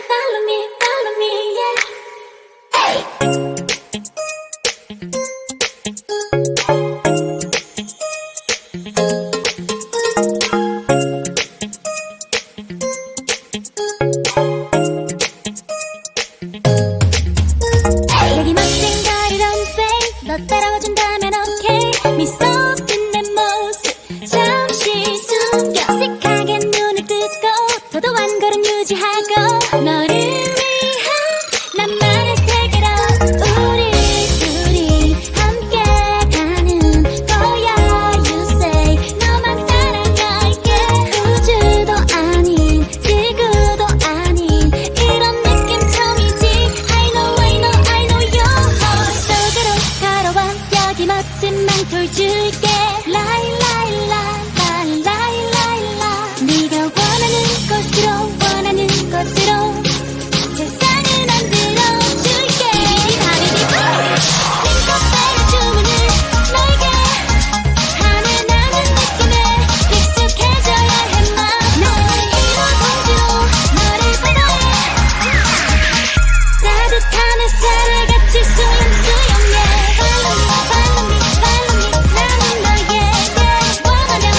follow me, follow me, yeah. Hey. 여기 멋진 거리 don't fake 너 따라와준다면 okay 미소 짓는 모습 잠시 숨겨 어색하게 눈을 뜨고 더도 한 걸음 유지하고 너를